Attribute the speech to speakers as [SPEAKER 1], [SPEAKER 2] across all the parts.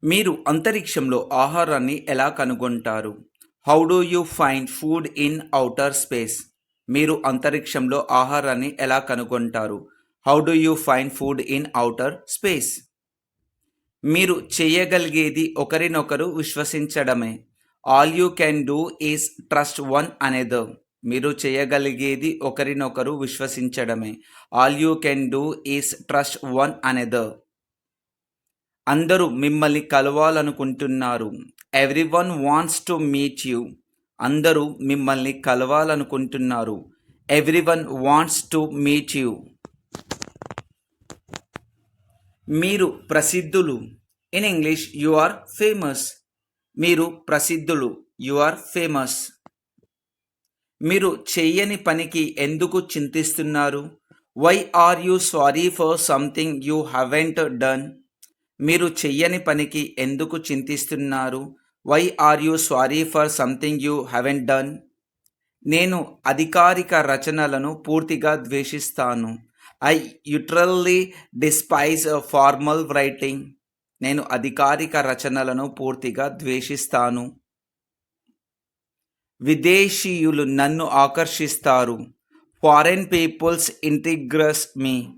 [SPEAKER 1] మీరు అంతరిక్షంలో ఆహారాన్ని ఎలా కనుగొంటారు? How do you find food in outer space? మీరు అంతరిక్షంలో ఆహారాన్ని ఎలా కనుగొంటారు? How do you find food in outer space? మీరు చేయగలిగేది ఒకరినొకరు విశ్వసించడమే. All you can do is trust one another. మీరు చేయగలిగేది ఒకరినొకరు విశ్వసించడమే. All you can do is trust one another. అందరూ మిమ్మల్ని కలవాలనుకుంటున్నారు. Everyone wants to meet you. అందరూ మిమ్మల్ని కలవాలనుకుంటున్నారు. Everyone wants to meet you. మీరు ప్రసిద్ధులు. In English you are famous. మీరు ప్రసిద్ధులు. You are famous. మీరు చెయ్యని పనికి ఎందుకు చింతిస్తున్నారు? Why are you sorry for something you haven't done? మీరు చెయ్యని పనికి ఎందుకు చింతిస్తున్నారు? Why are you sorry for something you haven't done? నేను అధికారిక రచనలను పూర్తిగా ద్వేషిస్తాను. I literally despise formal writing. నేను అధికారిక రచనలను పూర్తిగా ద్వేషిస్తాను. విదేశీయులు నన్ను ఆకర్షిస్తారు. Foreign peoples intrigues me.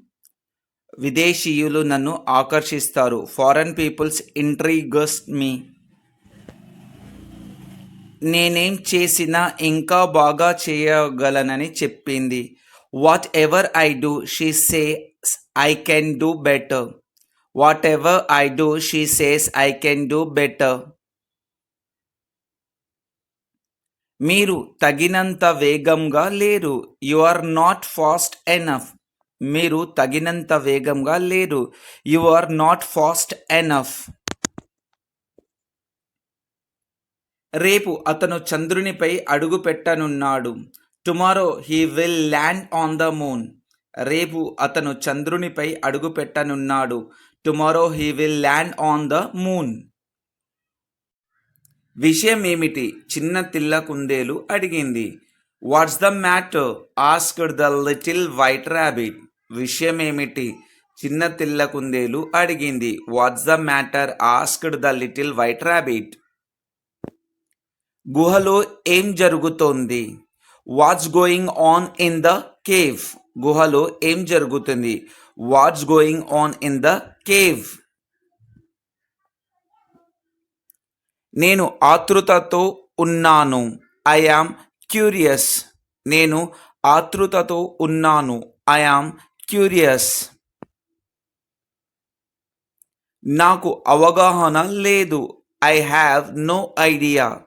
[SPEAKER 1] విదేశీయులు నన్ను ఆకర్షిస్తారు. Foreign peoples intrigues me. నేనేం చేసినా ఇంకా బాగా చేయగలనని చెప్పింది. What ever I do she says I can do better. Whatever I do she says I can do better. మీరు తగినంత వేగంగా లేరు. You are not fast enough. మీరు తగినంత వేగంగా లేరు. You are not fast enough. రేపు అతను చంద్రునిపై అడుగు పెట్టనున్నాడు. Tomorrow he will land on the moon. రేపు అతను చంద్రునిపై అడుగు పెట్టనున్నాడు. Tomorrow he will land on the moon. విషయం ఏమిటి? చిన్న తిల్ల కుందేలు అడిగింది. What's the matter? Asked the little white rabbit. విషయం ఏమిటి? చిన్న తిల్ల కుందేలు అడిగింది. What's the matter? Asked the little white rabbit. గుహలో ఏం జరుగుతోంది? What's going on in the cave. గుహలో ఏం జరుగుతుంది? What's going on in the cave. నేను ఆతృతతో ఉన్నాను. I am curious. నేను ఆతృతతో ఉన్నాను. I am curious. నాకు అవగాహన లేదు. I have no idea.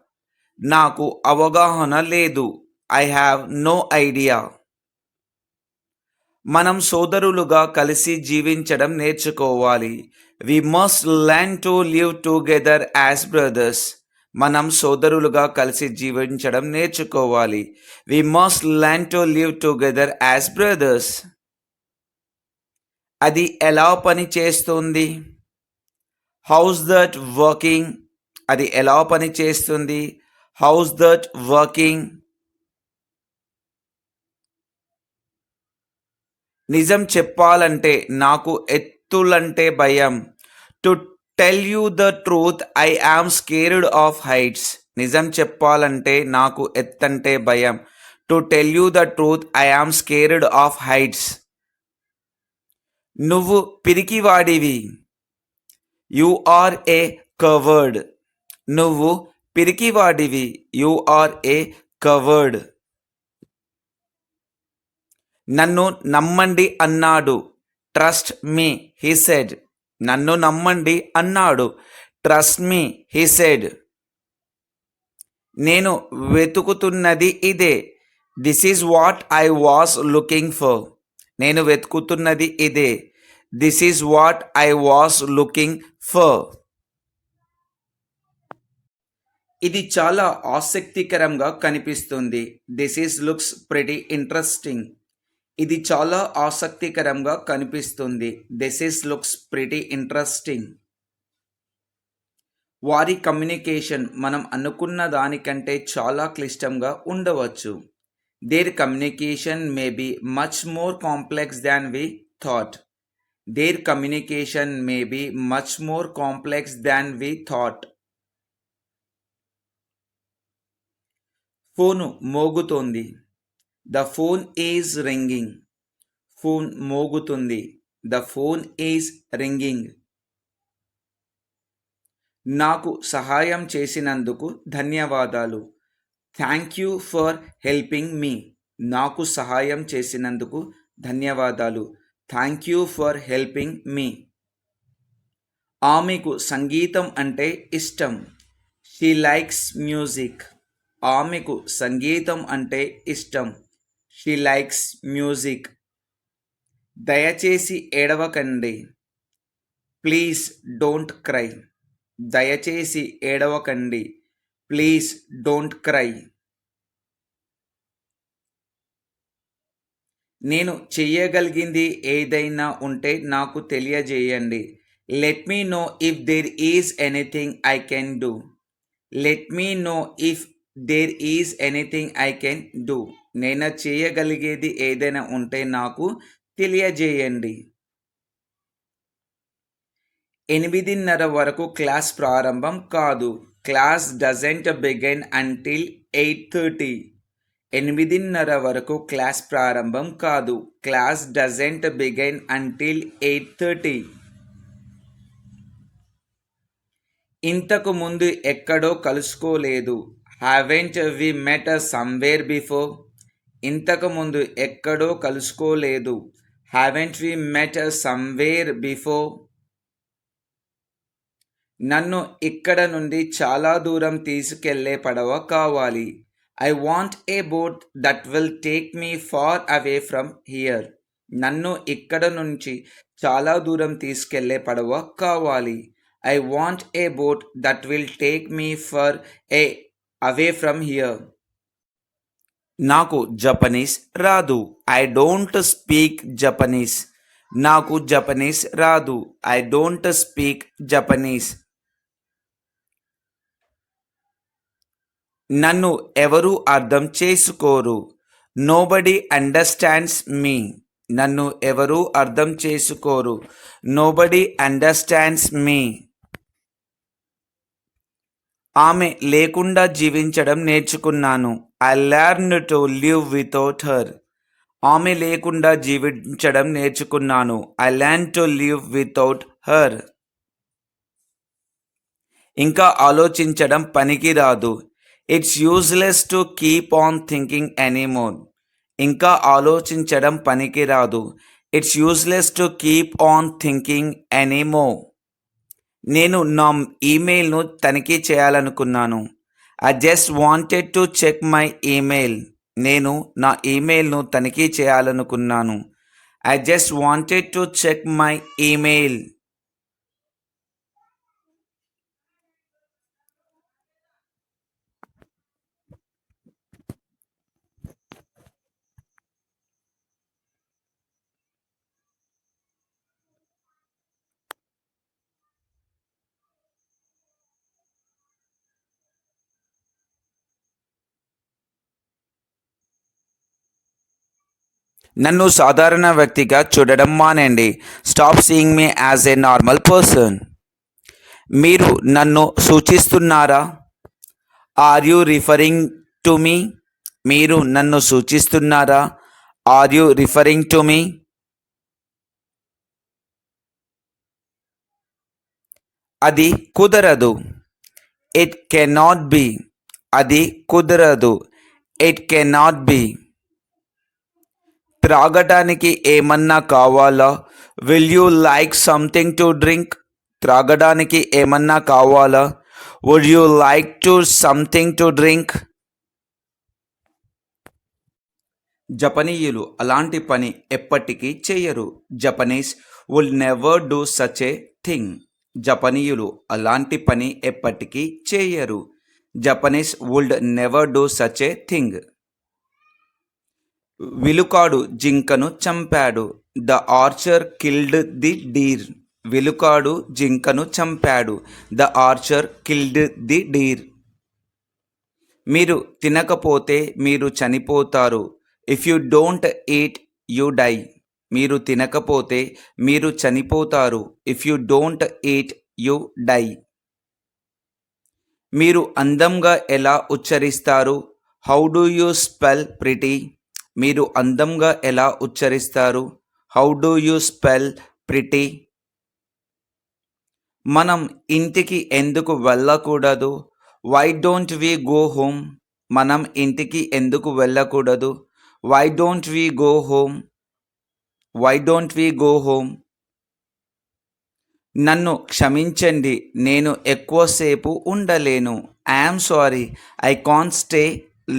[SPEAKER 1] నాకు అవగాహన లేదు. I have no idea. మనం సోదరులుగా కలిసి జీవించడం నేర్చుకోవాలి. We must learn to live together as brothers. మనం సోదరులుగా కలిసి జీవించడం నేర్చుకోవాలి. We must learn to live together as brothers. అది ఎలా పని చేస్తుంది? How's that working. అది ఎలా పని చేస్తుంది? How's that working. నిజం చెప్పాలంటే నాకు ఎత్తులంటే భయం. To tell you the truth I am scared of heights. నిజం చెప్పాలంటే నాకు ఎత్తంటే భయం. To tell you the truth I am scared of heights. నువ్వు పిరికివాడివి. You are a covered. నువ్వు పిరికివాడివి. You are a coward. నన్ను నమ్మండి అన్నాడు. Trust me he said. నన్ను నమ్మండి అన్నాడు. Trust me he said. నేను వెతుకుతున్నది ఇదే. This is what I was looking for. నేను వెతుకుతున్నది ఇదే. This is what I was looking for. ఇది చాలా ఆసక్తికరంగా కనిపిస్తుంది. This is looks pretty interesting. ఇది చాలా ఆసక్తికరంగా కనిపిస్తుంది. This is looks pretty interesting. వారి కమ్యూనికేషన్ మనం అనుకున్న దానికంటే చాలా క్లిష్టంగా ఉండవచ్చు. Their communication may be much more complex than we thought. Their communication may be much more complex than we thought. Phone మోగుతోంది. The phone is ringing. Phone మోగుతుంది. The phone is ringing. నాకు సహాయం చేసినందుకు ధన్యవాదాలు. Thank you for helping me. నాకు సహాయం చేసినందుకు ధన్యవాదాలు. Thank you for helping me. ఆమెకు సంగీతం అంటే ఇష్టం. She likes music. ఆమెకు సంగీతం అంటే ఇష్టం. She likes music. దయచేసి ఏడవకండి. Please don't cry. దయచేసి ఏడవకండి. Please don't cry. నేను చెయ్యగలిగింది ఏదైనా ఉంటే నాకు తెలియజేయండి. Let me know if there is anything I can do. Let me know if there is anything I can do. నేను చేయగలిగేది ఏదైనా ఉంటే నాకు తెలియజేయండి. 8:30 వరకు క్లాస్ ప్రారంభం కాదు. Class doesn't begin until 8:30. 8:30 వరకు క్లాస్ ప్రారంభం కాదు. Class doesn't begin until 8:30. ఇంతకు ముందు ఎక్కడో కలుసుకోలేదు. Haven't we met somewhere before. ఇంతకు ముందు ఎక్కడో కలుసుకోలేదు. Haven't we met somewhere before. నన్ను ఇక్కడ నుండి చాలా దూరం తీసుకెళ్లే పడవ కావాలి. I want a boat that will take me far away from here. నన్ను ఇక్కడ నుంచి చాలా దూరం తీసుకెళ్లే పడవ కావాలి. I want a boat that will take me far away from here. నాకు జపనీస్ రాదు. I don't speak Japanese. నాకు జపనీస్ రాదు. I don't speak Japanese. నన్ను ఎవరు అర్థం చేసుకోరు. నోబడీ అండర్స్టాండ్స్ మీ. నన్ను ఎవరు అర్థం చేసుకోరు. నోబడీ అండర్స్టాండ్స్ మీ. ఆమె లేకుండా జీవించడం నేర్చుకున్నాను. I learn to live without her. ఆమె లేకుండా జీవించడం నేర్చుకున్నాను. I learn to live without her. ఇంకా ఆలోచించడం పనికిరాదు. It's useless to keep on thinking anymore. ఇంకా ఆలోచించడం పనికిరాదు. It's useless to keep on thinking anymore. నేను నా ఈమెయిల్ను తనిఖీ చేయాలనుకున్నాను. I just wanted to check my email. నేను నా ఈమెయిల్ను తనిఖీ చేయాలనుకున్నాను. I just wanted to check my email. నన్ను సాధారణ వ్యక్తిగా చూడడం మానేయండి. Stop seeing me as a normal person. మీరు నన్ను సూచిస్తున్నారా? Are you referring to me? మీరు నన్ను సూచిస్తున్నారా? Are you referring to me? అది కుదరదు. It cannot be. అది కుదరదు. It cannot be. త్రాగడానికి ఏమన్నా కావాలా? Will you like something to drink? త్రాగడానికి ఏమన్నా కావాలా? Would you like to something to drink? జపనీయులు అలాంటి పని ఎప్పటికీ చేయరు. Japanese would never do such a thing. జపనీయులు అలాంటి పని ఎప్పటికీ చేయరు. Japanese would never do such a thing. విలుకాడు జింకను చంపాడు. The archer killed the deer. విలుకాడు జింకను చంపాడు. The archer killed the deer. మీరు తినకపోతే మీరు చనిపోతారు. If you don't eat you die. మీరు తినకపోతే మీరు చనిపోతారు. If you don't eat you die. మీరు అందంగా ఎలా ఉచ్చరిస్తారు? How do you spell pretty? మీరు అందంగా ఎలా ఉచ్చరిస్తారు? How do you spell pretty? మనం ఇంటికి ఎందుకు వెళ్ళకూడదు? Why don't we go home? మనం ఇంటికి ఎందుకు వెళ్ళకూడదు? Why don't we go home? Why don't we go home? నన్ను క్షమించండి, నేను ఎక్కువసేపు ఉండలేను. I'm sorry, I can't stay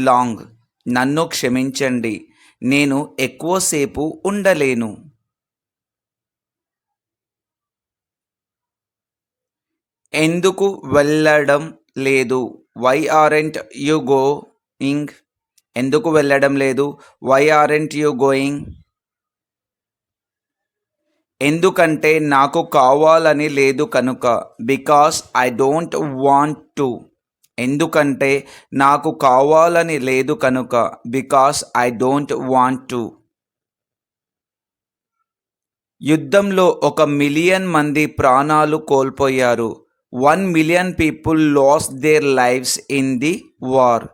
[SPEAKER 1] long. నన్ను క్షమించండి, నేను ఎక్కువసేపు ఉండలేను. ఎందుకు వెళ్ళడం లేదు? Why aren't you going? ఎందుకు వెళ్ళడం లేదు? Why aren't you going? ఎందుకంటే నాకు కావాలని లేదు కనుక. Because I don't want to. ఎందుకంటే నాకు కావాలని లేదు కనుక. Because I don't want to. యుద్ధంలో 1,000,000 మంది ప్రాణాలు కోల్పోయారు. 1,000,000 people lost their lives in the war.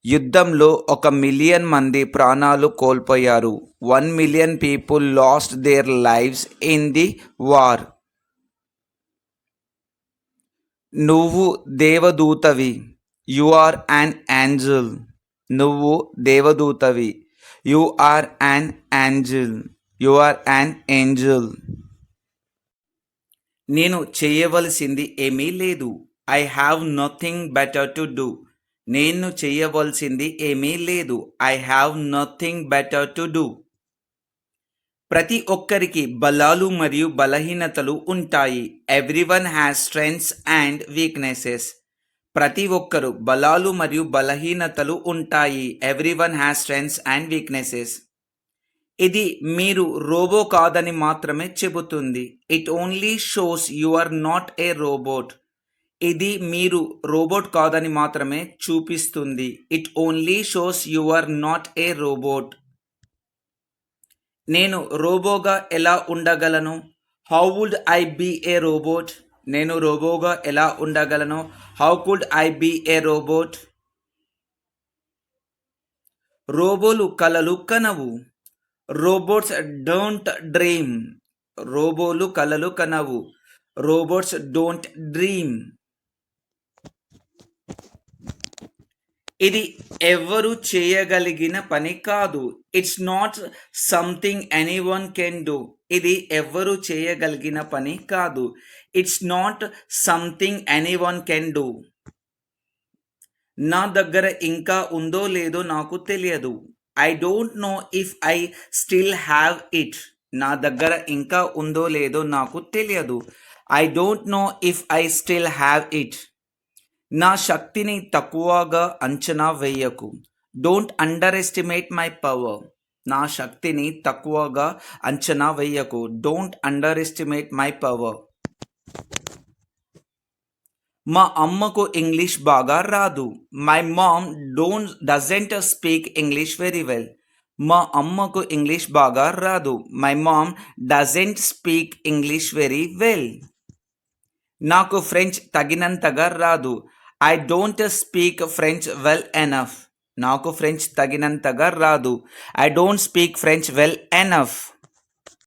[SPEAKER 1] యుద్ధంలో 1,000,000 మంది ప్రాణాలు కోల్పోయారు. 1,000,000 people lost their lives in the war. నువ్వు దేవదూతవి. You are an angel. నువ్వు దేవదూతవి. You are an angel. You are an angel. నేను చేయవలసింది ఏమీ లేదు. I have nothing better to do. నేను చేయవలసింది ఏమీ లేదు. I have nothing better to do. ప్రతి ఒక్కరికి బలాలు మరియు బలహీనతలు ఉంటాయి. Everyone has strengths and weaknesses. ప్రతి ఒక్కరు బలాలు మరియు బలహీనతలు ఉంటాయి. Everyone has strengths and weaknesses. ఇది మీరు రోబో కాదని మాత్రమే చెబుతుంది. It only shows you are not a robot. ఇది మీరు రోబోట్ కాదని మాత్రమే చూపిస్తుంది. It only shows you are not a robot. నేను రోబోగా ఎలా ఉండగలను? How would I be a robot? నేను రోబోగా ఎలా ఉండగలను? How could I be a robot? రోబోలు కలలు కనవు. Robots don't dream. రోబోలు కలలు కనవు. Robots don't dream. ఇది ఎవరు చేయగలిగిన పని కాదు. It's not something anyone can do. ఇది ఎవరు చేయగలిగిన పని కాదు. It's not something anyone can do. నా దగ్గర ఇంకా ఉందో లేదో నాకు తెలియదు. I don't know if I still have it. నా దగ్గర ఇంకా ఉందో లేదో నాకు తెలియదు. I don't know if I still have it. నా శక్తిని తక్కువగా అంచనా వేయకు. Don't underestimate my power. నా శక్తిని తక్కువగా అంచనా వేయకు. Don't underestimate my power. మా అమ్మకు ఇంగ్లీష్ బాగా రాదు. My mom doesn't speak English very well. మా అమ్మకు ఇంగ్లీష్ బాగా రాదు. My mom doesn't speak English very well. నాకు ఫ్రెంచ్ తగినంతగా రాదు. I don't speak French well enough. నాకు ఫ్రెంచ్ తగినంతగా రాదు. I don't speak French well enough.